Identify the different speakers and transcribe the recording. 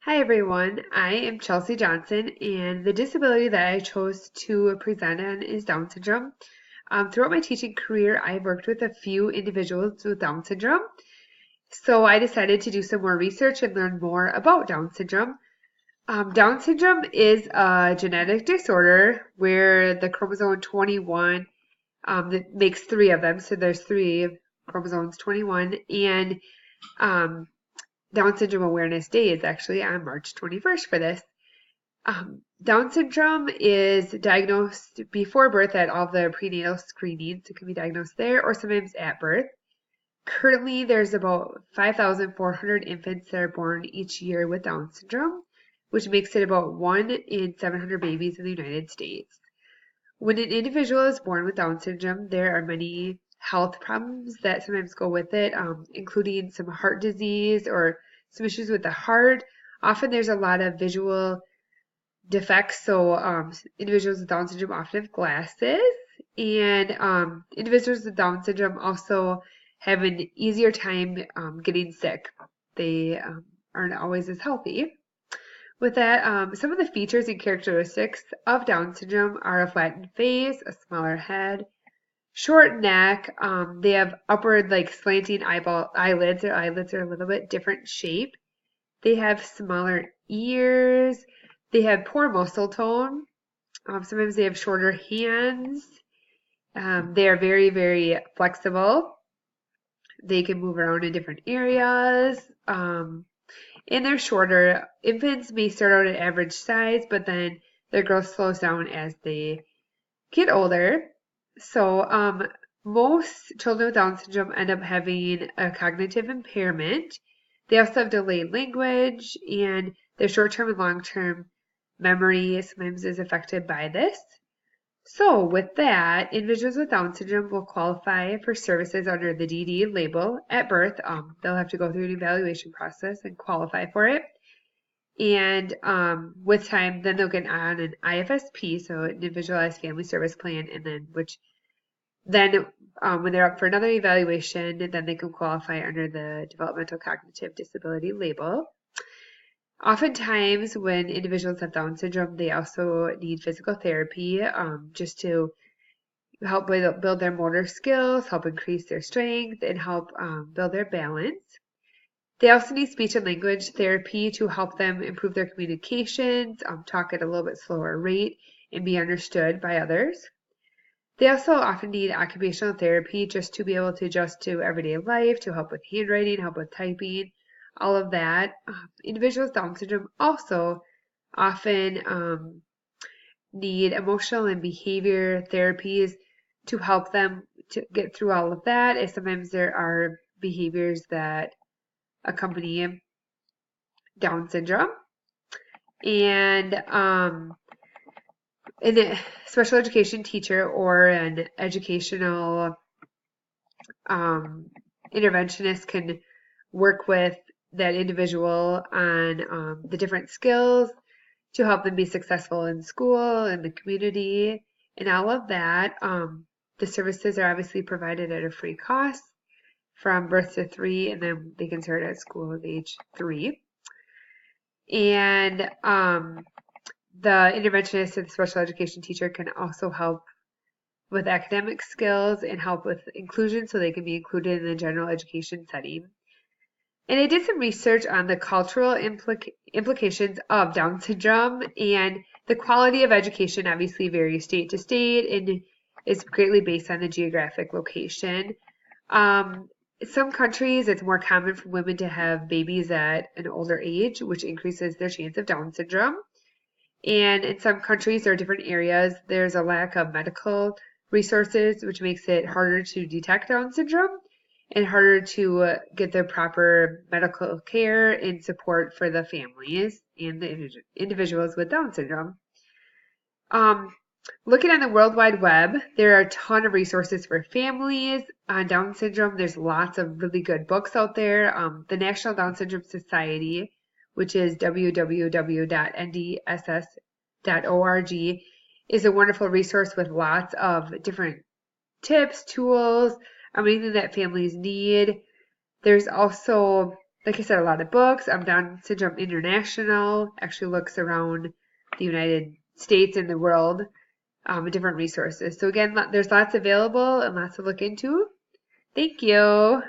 Speaker 1: Hi everyone, I am Chelsea Johnson, and the disability that I chose to present on is Down syndrome. Throughout my teaching career, I've worked with a few individuals with Down syndrome, so I decided to do some more research and learn more about Down syndrome. Down syndrome is a genetic disorder where the chromosome 21 that makes three of them, so there's three chromosomes 21, and um, Down Syndrome Awareness Day is actually on March 21st for this. Down syndrome is diagnosed before birth at all the prenatal screenings. It can be diagnosed there or sometimes at birth. Currently, there's about 5,400 infants that are born each year with Down syndrome, which makes it about 1 in 700 babies in the United States. When an individual is born with Down syndrome, there are many health problems that sometimes go with it, including some heart disease or some issues with the heart. Often there's a lot of visual defects, so individuals with Down syndrome often have glasses, and individuals with Down syndrome also have an easier time getting sick. They aren't always as healthy. With that, some of the features and characteristics of Down syndrome are a flattened face, a smaller head, short neck. They have upward, like slanting eyelids. Their eyelids are a little bit different shape. They have smaller ears. They have poor muscle tone. Sometimes they have shorter hands. They are very, very flexible. They can move around in different areas. And they're shorter. Infants may start out at average size, but then their growth slows down as they get older. So, most children with Down syndrome end up having a cognitive impairment. They also have delayed language, and their short-term and long-term memory sometimes is affected by this. So, with that, individuals with Down syndrome will qualify for services under the DD label at birth. They'll have to go through an evaluation process and qualify for it. And with time, then they'll get on an IFSP, so an individualized family service plan, and then when they're up for another evaluation, then they can qualify under the developmental cognitive disability label. Oftentimes, when individuals have Down syndrome, they also need physical therapy just to help build their motor skills, help increase their strength, and help build their balance. They also need speech and language therapy to help them improve their communications, talk at a little bit slower rate, and be understood by others. They also often need occupational therapy just to be able to adjust to everyday life, to help with handwriting, help with typing, all of that. Individuals with Down syndrome also often need emotional and behavior therapies to help them to get through all of that, as sometimes there are behaviors that accompany Down syndrome. And a special education teacher or an educational interventionist can work with that individual on the different skills to help them be successful in school, in the community, and all of that. The services are obviously provided at a free cost from birth to 3, and then they can start at school at age 3. And the interventionist and special education teacher can also help with academic skills and help with inclusion so they can be included in the general education setting. And I did some research on the cultural implications of Down syndrome, and the quality of education obviously varies state to state and is greatly based on the geographic location. Some countries, it's more common for women to have babies at an older age, which increases their chance of Down syndrome. And in some countries or different areas, there's a lack of medical resources, which makes it harder to detect Down syndrome and harder to get the proper medical care and support for the families and the individuals with Down syndrome. Looking on the World Wide Web, there are a ton of resources for families on Down syndrome. There's lots of really good books out there. The National Down Syndrome Society, which is www.ndss.org, is a wonderful resource with lots of different tips, tools, anything that families need. There's also like I said, a lot of books. Down Syndrome International actually looks around the United States and the world, different resources. So again, there's lots available and lots to look into. Thank you.